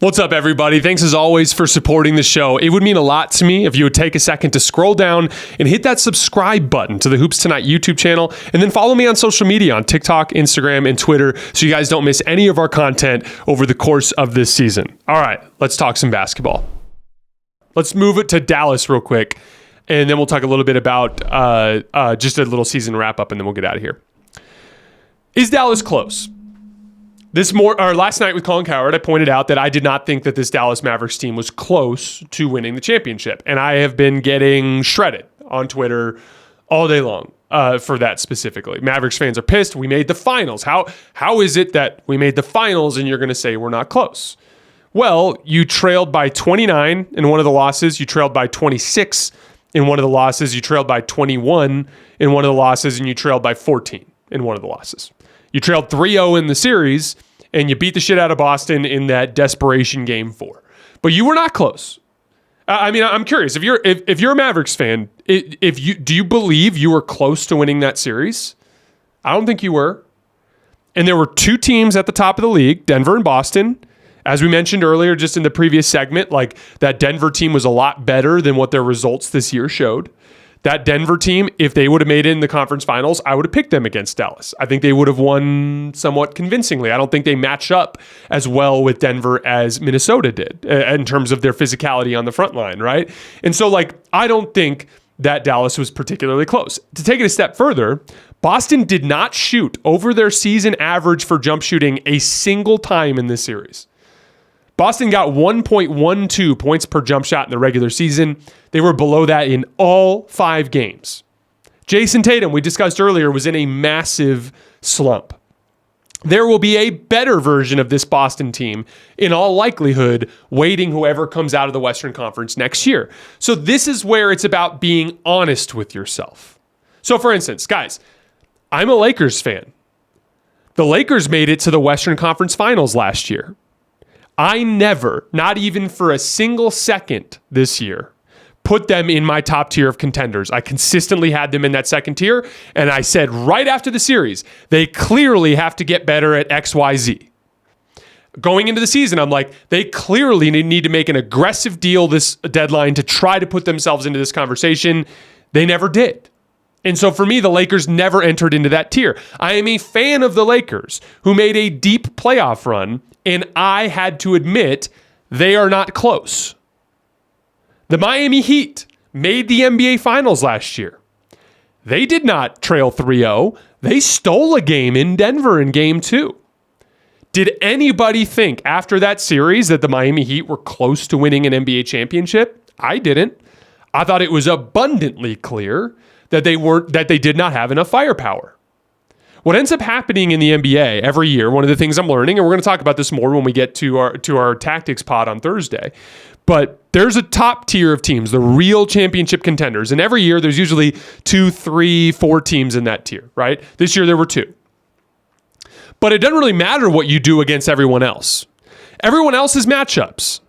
What's up, everybody? Thanks as always for supporting the show. It would mean a lot to me if you would take a second to scroll down and hit that subscribe button to the Hoops Tonight YouTube channel, and then follow me on social media on TikTok, Instagram, and Twitter so you guys don't miss any of our content over the course of this season. All right, let's talk some basketball. Let's move it to Dallas real quick, and then we'll talk a little bit about just a little season wrap up, and then we'll get out of here. Is Dallas close? Last night with Colin Cowherd, I pointed out that I did not think that this Dallas Mavericks team was close to winning the championship. And I have been getting shredded on Twitter all day long for that specifically. Mavericks fans are pissed. We made the finals. How is it that we made the finals and you're going to say we're not close? Well, you trailed by 29 in one of the losses. You trailed by 26 in one of the losses. You trailed by 21 in one of the losses. And you trailed by 14 in one of the losses. You trailed 3-0 in the series, and you beat the shit out of Boston in that desperation game 4. But you were not close. I'm curious if you're a Mavericks fan, do you believe you were close to winning that series? I don't think you were. And there were two teams at the top of the league, Denver and Boston. As we mentioned earlier, just in the previous segment, like that Denver team was a lot better than what their results this year showed. That Denver team, if they would have made it in the conference finals, I would have picked them against Dallas. I think they would have won somewhat convincingly. I don't think they match up as well with Denver as Minnesota did in terms of their physicality on the front line, right? And so, I don't think that Dallas was particularly close. To take it a step further, Boston did not shoot over their season average for jump shooting a single time in this series. Boston got 1.12 points per jump shot in the regular season. They were below that in all 5 games. Jayson Tatum, we discussed earlier, was in a massive slump. There will be a better version of this Boston team, in all likelihood, waiting whoever comes out of the Western Conference next year. So this is where it's about being honest with yourself. So for instance, guys, I'm a Lakers fan. The Lakers made it to the Western Conference Finals last year. I never, not even for a single second this year, put them in my top tier of contenders. I consistently had them in that second tier, and I said right after the series, they clearly have to get better at XYZ. Going into the season, I'm like, they clearly need to make an aggressive deal this deadline to try to put themselves into this conversation. They never did. And so for me, the Lakers never entered into that tier. I am a fan of the Lakers who made a deep playoff run, and I had to admit they are not close. The Miami Heat made the NBA Finals last year. They did not trail 3-0. They stole a game in Denver in Game 2. Did anybody think after that series that the Miami Heat were close to winning an NBA championship? I didn't. I thought it was abundantly clear that they did not have enough firepower. What ends up happening in the NBA every year, one of the things I'm learning, and we're going to talk about this more when we get to our tactics pod on Thursday, but there's a top tier of teams, the real championship contenders, and every year there's usually 2, 3, 4 teams in that tier, right? This year there were 2. But it doesn't really matter what you do against everyone else. Everyone else is matchups.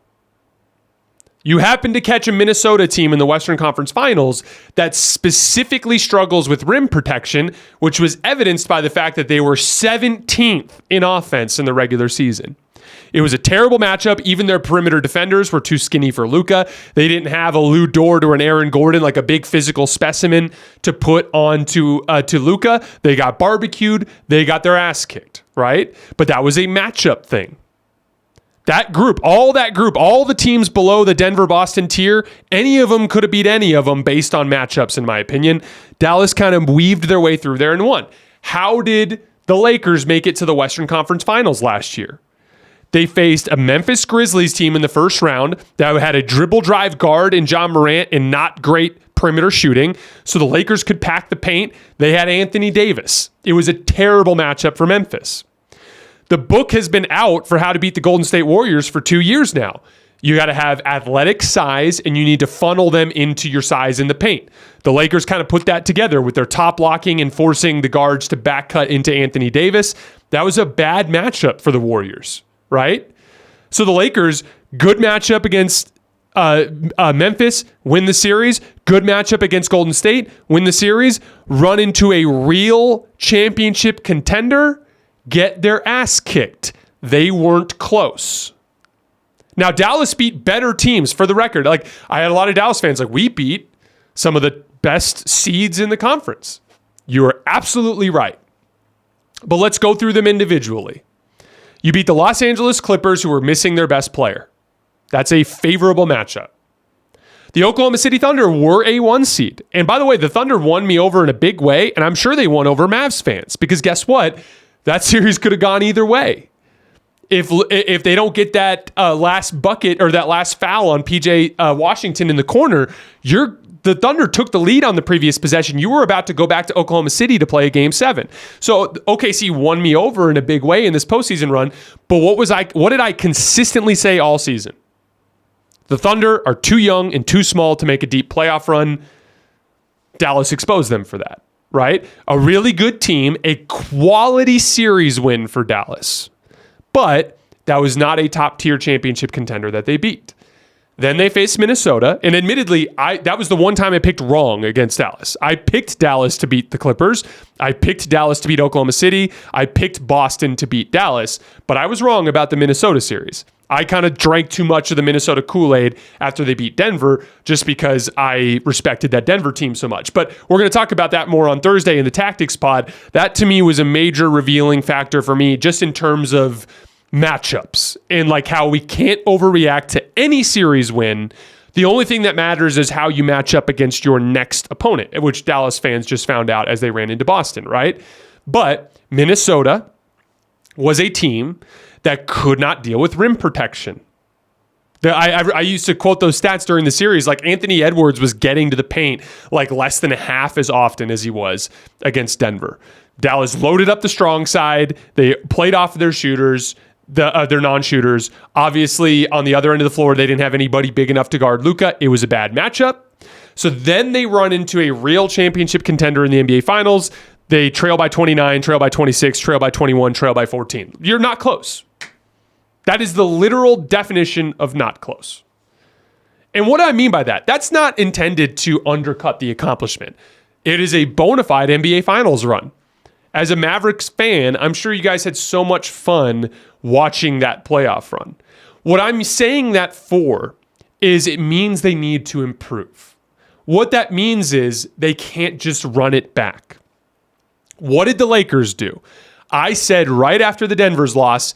You happen to catch a Minnesota team in the Western Conference Finals that specifically struggles with rim protection, which was evidenced by the fact that they were 17th in offense in the regular season. It was a terrible matchup. Even their perimeter defenders were too skinny for Luka. They didn't have a Lou Dort or an Aaron Gordon, like a big physical specimen to put on to Luka. They got barbecued. They got their ass kicked, right? But that was a matchup thing. That group, all the teams below the Denver-Boston tier, any of them could have beat any of them based on matchups, in my opinion. Dallas kind of weaved their way through there and won. How did the Lakers make it to the Western Conference Finals last year? They faced a Memphis Grizzlies team in the first round that had a dribble drive guard in John Morant and not great perimeter shooting, so the Lakers could pack the paint. They had Anthony Davis. It was a terrible matchup for Memphis. The book has been out for how to beat the Golden State Warriors for 2 years now. You got to have athletic size, and you need to funnel them into your size in the paint. The Lakers kind of put that together with their top blocking and forcing the guards to back cut into Anthony Davis. That was a bad matchup for the Warriors, right? So the Lakers, good matchup against Memphis, win the series. Good matchup against Golden State, win the series. Run into a real championship contender, get their ass kicked. They weren't close. Now, Dallas beat better teams, for the record. Like, I had a lot of Dallas fans like, we beat some of the best seeds in the conference. You are absolutely right. But let's go through them individually. You beat the Los Angeles Clippers, who were missing their best player. That's a favorable matchup. The Oklahoma City Thunder were a 1 seed. And by the way, the Thunder won me over in a big way, and I'm sure they won over Mavs fans, because guess what? That series could have gone either way. If they don't get that last bucket or that last foul on PJ Washington in the corner, the Thunder took the lead on the previous possession. You were about to go back to Oklahoma City to play a Game 7. So OKC won me over in a big way in this postseason run. But what did I consistently say all season? The Thunder are too young and too small to make a deep playoff run. Dallas exposed them for that, right? A really good team, a quality series win for Dallas. But that was not a top-tier championship contender that they beat. Then they faced Minnesota, and admittedly, that was the one time I picked wrong against Dallas. I picked Dallas to beat the Clippers. I picked Dallas to beat Oklahoma City. I picked Boston to beat Dallas, but I was wrong about the Minnesota series. I kind of drank too much of the Minnesota Kool-Aid after they beat Denver just because I respected that Denver team so much. But we're going to talk about that more on Thursday in the Tactics Pod. That, to me, was a major revealing factor for me just in terms of matchups and like how we can't overreact to any series win. The only thing that matters is how you match up against your next opponent, which Dallas fans just found out as they ran into Boston, right? But Minnesota was a team that could not deal with rim protection. I used to quote those stats during the series, like Anthony Edwards was getting to the paint like less than half as often as he was against Denver. Dallas loaded up the strong side. They played off their shooters, their non-shooters. Obviously, on the other end of the floor, they didn't have anybody big enough to guard Luka. It was a bad matchup. So then they run into a real championship contender in the NBA Finals. They trail by 29, trail by 26, trail by 21, trail by 14. You're not close. That is the literal definition of not close. And what do I mean by that? That's not intended to undercut the accomplishment. It is a bona fide NBA Finals run. As a Mavericks fan, I'm sure you guys had so much fun watching that playoff run. What I'm saying that for is it means they need to improve. What that means is they can't just run it back. What did the Lakers do? I said right after the Denver loss,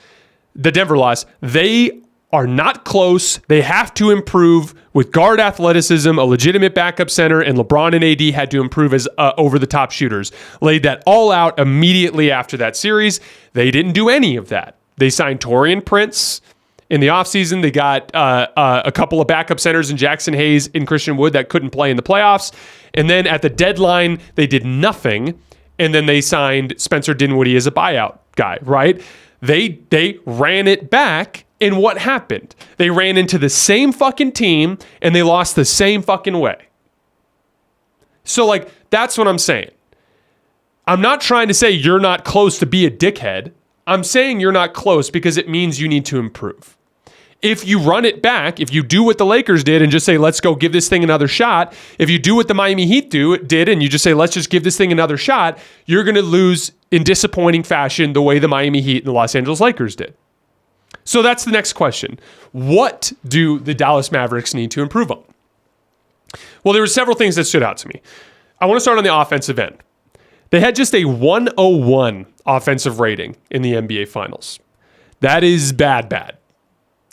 they are not close. They have to improve with guard athleticism, a legitimate backup center, and LeBron and AD had to improve as over-the-top shooters. Laid that all out immediately after that series. They didn't do any of that. They signed Taurean Prince in the offseason. They got a couple of backup centers in Jackson Hayes and Christian Wood that couldn't play in the playoffs. And then at the deadline, they did nothing. And then they signed Spencer Dinwiddie as a buyout guy, right? They ran it back, and what happened? They ran into the same fucking team, and they lost the same fucking way. So, like, that's what I'm saying. I'm not trying to say you're not close to be a dickhead. I'm saying you're not close because it means you need to improve. If you run it back, if you do what the Lakers did and just say, let's go give this thing another shot, if you do what the Miami Heat did and you just say, let's just give this thing another shot, you're going to lose in disappointing fashion the way the Miami Heat and the Los Angeles Lakers did. So that's the next question. What do the Dallas Mavericks need to improve on? Well, there were several things that stood out to me. I want to start on the offensive end. They had just a 101 offensive rating in the NBA Finals. That is bad.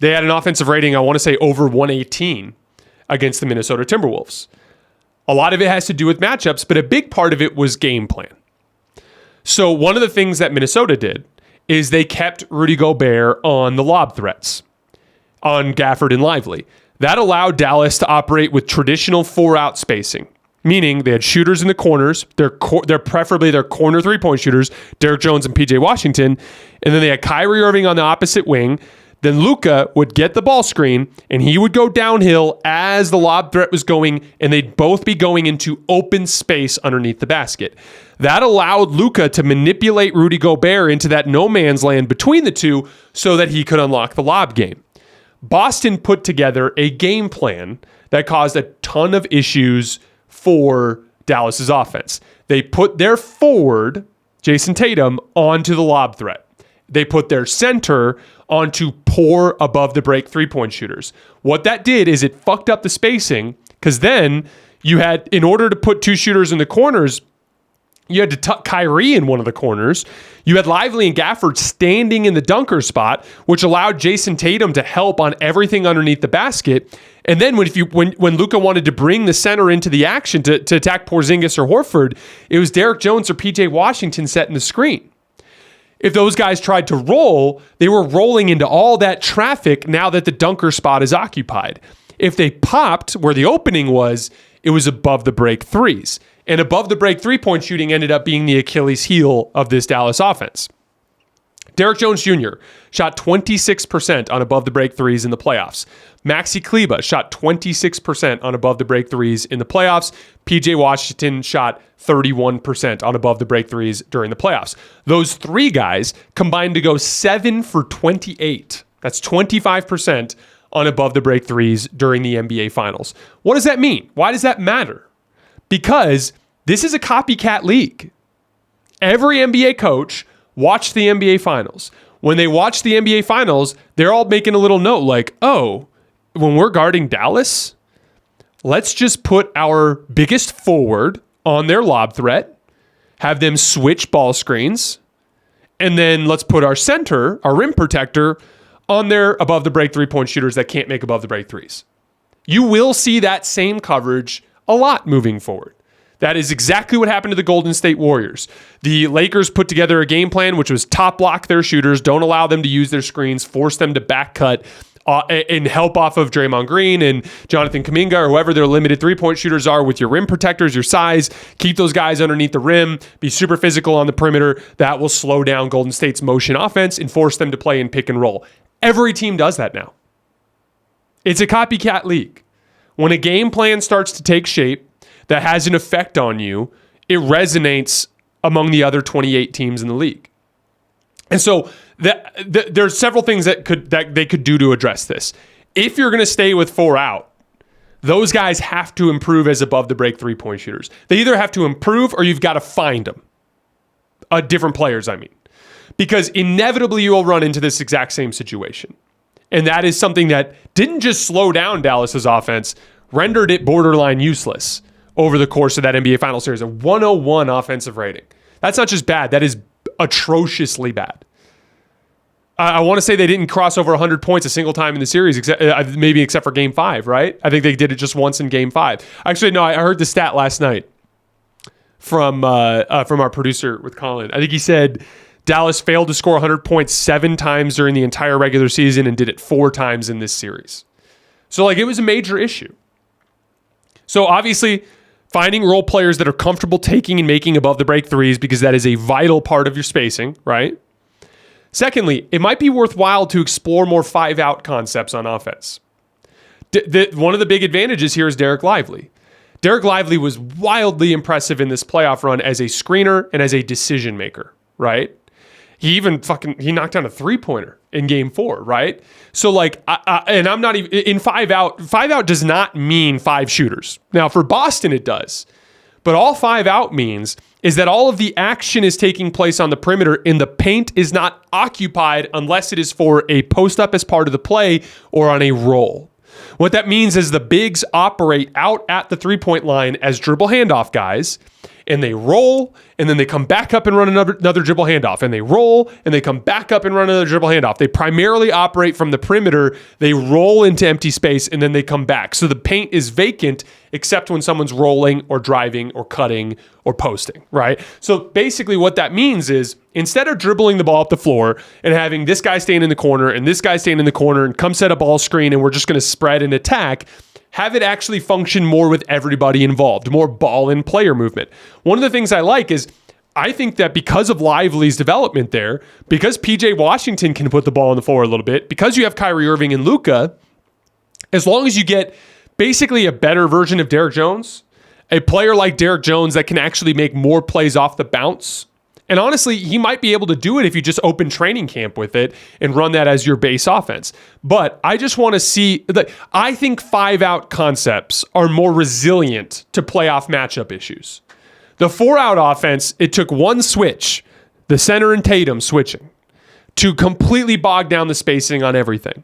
They had an offensive rating, I want to say, over 118 against the Minnesota Timberwolves. A lot of it has to do with matchups, but a big part of it was game plan. So one of the things that Minnesota did is they kept Rudy Gobert on the lob threats on Gafford and Lively. That allowed Dallas to operate with traditional 4-out spacing, meaning they had shooters in the corners. They're preferably their corner three-point shooters, Derrick Jones and PJ Washington, and then they had Kyrie Irving on the opposite wing. Then Luka would get the ball screen, and he would go downhill as the lob threat was going, and they'd both be going into open space underneath the basket. That allowed Luka to manipulate Rudy Gobert into that no man's land between the two so that he could unlock the lob game. Boston put together a game plan that caused a ton of issues for Dallas's offense. They put their forward, Jayson Tatum, onto the lob threat. they put their center onto poor above the break 3-point shooters. What that did is it fucked up the spacing, because then you had, in order to put two shooters in the corners, you had to tuck Kyrie in one of the corners. You had Lively and Gafford standing in the dunker spot, which allowed Jayson Tatum to help on everything underneath the basket. And then when Luka wanted to bring the center into the action to attack Porzingis or Horford, it was Derek Jones or PJ Washington setting the screen. If those guys tried to roll, they were rolling into all that traffic now that the dunker spot is occupied. If they popped where the opening was, it was above the break threes. And above the break 3-point shooting ended up being the Achilles heel of this Dallas offense. Derek Jones Jr. shot 26% on above the break threes in the playoffs. Maxi Kleber shot 26% on above the break threes in the playoffs. PJ Washington shot 31% on above the break threes during the playoffs. Those three guys combined to go 7 for 28. That's 25% on above the break threes during the NBA Finals. What does that mean? Why does that matter? Because this is a copycat league. Every NBA coach watched the NBA Finals. When they watch the NBA Finals, they're all making a little note like, oh, when we're guarding Dallas, let's just put our biggest forward on their lob threat, have them switch ball screens, and then let's put our center, our rim protector, on their above the break 3-point shooters that can't make above the break threes. You will see that same coverage a lot moving forward. That is exactly what happened to the Golden State Warriors. The Lakers put together a game plan which was top block their shooters, don't allow them to use their screens, force them to back cut, and help off of Draymond Green and Jonathan Kuminga or whoever their limited 3-point shooters are with your rim protectors, your size. Keep those guys underneath the rim, be super physical on the perimeter. That will slow down Golden State's motion offense and force them to play in pick and roll. Every team does that now. It's a copycat league. When a game plan starts to take shape that has an effect on you, it resonates among the other 28 teams in the league. And so there's several things that they could do to address this. If you're going to stay with 4 out, those guys have to improve as above the break 3-point shooters. They either have to improve or you've got to find them. Different players, I mean. Because inevitably you will run into this exact same situation. And that is something that didn't just slow down Dallas's offense, rendered it borderline useless over the course of that NBA Finals series. A 101 offensive rating. That's not just bad. That is atrociously bad. I want to say they didn't cross over 100 points a single time in the series, except for Game 5, right? I think they did it just once in Game 5. Actually, no, I heard the stat last night from our producer with Colin. I think he said Dallas failed to score 100 points 7 times during the entire regular season and did it 4 times in this series. So, it was a major issue. So, obviously, finding role players that are comfortable taking and making above the break threes, because that is a vital part of your spacing, right? Secondly, it might be worthwhile to explore more 5-out concepts on offense. One of the big advantages here is Derek Lively. Derek Lively was wildly impressive in this playoff run as a screener and as a decision maker, right? He even he knocked down a 3-pointer in Game 4, right? So and I'm not even in 5-out. 5-out does not mean 5 shooters. Now for Boston it does, but all 5-out means is that all of the action is taking place on the perimeter and the paint is not occupied unless it is for a post up as part of the play or on a roll. What that means is the bigs operate out at the 3-point line as dribble handoff guys, and they roll, and then they come back up and run another dribble handoff, and they roll, and they come back up and run another dribble handoff. They primarily operate from the perimeter, they roll into empty space, and then they come back. So the paint is vacant except when someone's rolling or driving or cutting or posting, right? So basically what that means is instead of dribbling the ball up the floor and having this guy staying in the corner and this guy staying in the corner and come set a ball screen and we're just going to spread and attack, have it actually function more with everybody involved, more ball and player movement. One of the things I like is I think that because of Lively's development there, because PJ Washington can put the ball on the floor a little bit, because you have Kyrie Irving and Luka, as long as you get basically a better version of Derek Jones, a player like Derek Jones that can actually make more plays off the bounce. And honestly, he might be able to do it if you just open training camp with it and run that as your base offense. But I just want to see that I think 5-out concepts are more resilient to playoff matchup issues. The 4-out offense, it took one switch, the center and Tatum switching, to completely bog down the spacing on everything.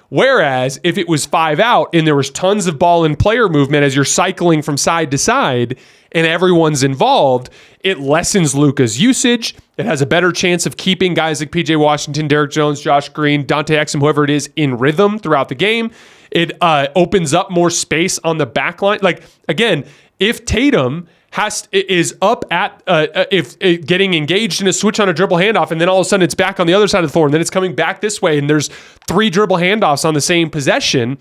Whereas if it was 5 out and there was tons of ball and player movement as you're cycling from side to side and everyone's involved, it lessens Luka's usage. It has a better chance of keeping guys like PJ Washington, Derek Jones, Josh Green, Dante Exum, whoever it is, in rhythm throughout the game. It opens up more space on the back line. Like, again, if Tatum is up at if getting engaged in a switch on a dribble handoff, and then all of a sudden it's back on the other side of the floor, and then it's coming back this way, and there's 3 dribble handoffs on the same possession,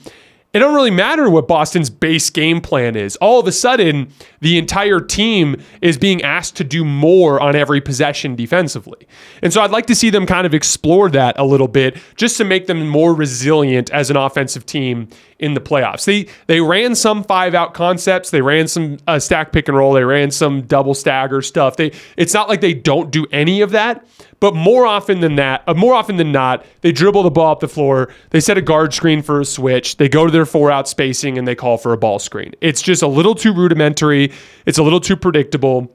it don't really matter what Boston's base game plan is. All of a sudden, the entire team is being asked to do more on every possession defensively. And so I'd like to see them kind of explore that a little bit just to make them more resilient as an offensive team in the playoffs. They ran some 5-out concepts. They ran some stack pick and roll. They ran some double stagger stuff. It's not like they don't do any of that, but more often than not, they dribble the ball up the floor. They set a guard screen for a switch. They go to their 4-out spacing and they call for a ball screen. It's just a little too rudimentary. It's a little too predictable.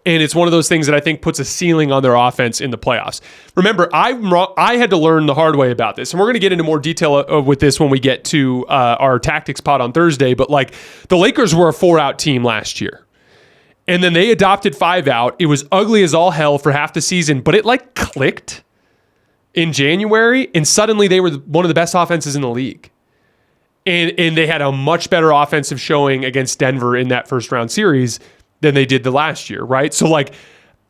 And it's one of those things that I think puts a ceiling on their offense in the playoffs. Remember, I had to learn the hard way about this. And we're going to get into more detail with this when we get to our tactics pod on Thursday. But like, the Lakers were a 4-out team last year. And then they adopted 5-out. It was ugly as all hell for half the season, but it like clicked in January, and suddenly they were one of the best offenses in the league. And they had a much better offensive showing against Denver in that first round series than they did the last year, right? So like,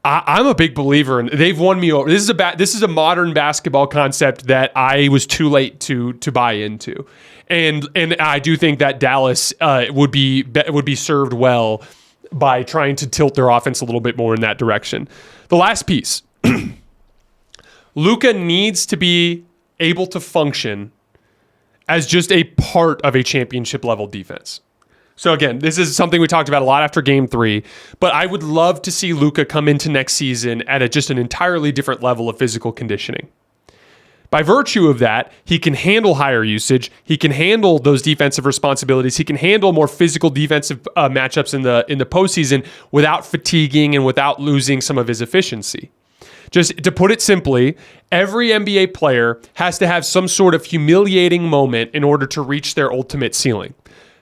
I'm a big believer, and they've won me over. This is a modern basketball concept that I was too late to buy into, and I do think that Dallas would be served well by trying to tilt their offense a little bit more in that direction. The last piece, Luka needs to be able to function as just a part of a championship level defense. So again, this is something we talked about a lot after game 3, but I would love to see Luka come into next season at just an entirely different level of physical conditioning. By virtue of that, he can handle higher usage. He can handle those defensive responsibilities. He can handle more physical defensive matchups in the postseason without fatiguing and without losing some of his efficiency. Just to put it simply, every NBA player has to have some sort of humiliating moment in order to reach their ultimate ceiling.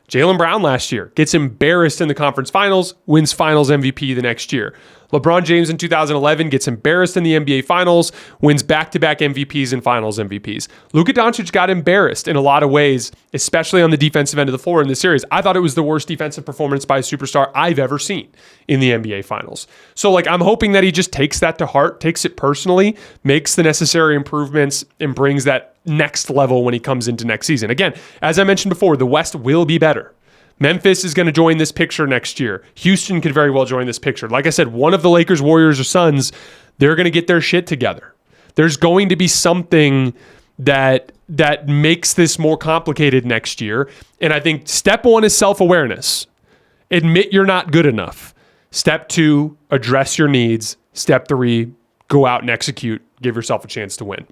Jaylen Brown last year gets embarrassed in the conference finals, wins finals MVP the next year. LeBron James in 2011 gets embarrassed in the NBA finals, wins back-to-back MVPs and finals MVPs. Luka Doncic got embarrassed in a lot of ways, especially on the defensive end of the floor in this series. I thought it was the worst defensive performance by a superstar I've ever seen in the NBA finals. So like, I'm hoping that he just takes that to heart, takes it personally, makes the necessary improvements, and brings that next level when he comes into next season. Again, as I mentioned before, the West will be better. Memphis is going to join this picture next year. Houston could very well join this picture. Like I said, one of the Lakers, Warriors, or Suns, they're going to get their shit together. There's going to be something that makes this more complicated next year. And I think step 1 is self-awareness. Admit you're not good enough. Step 2, address your needs. Step 3, go out and execute. Give yourself a chance to win.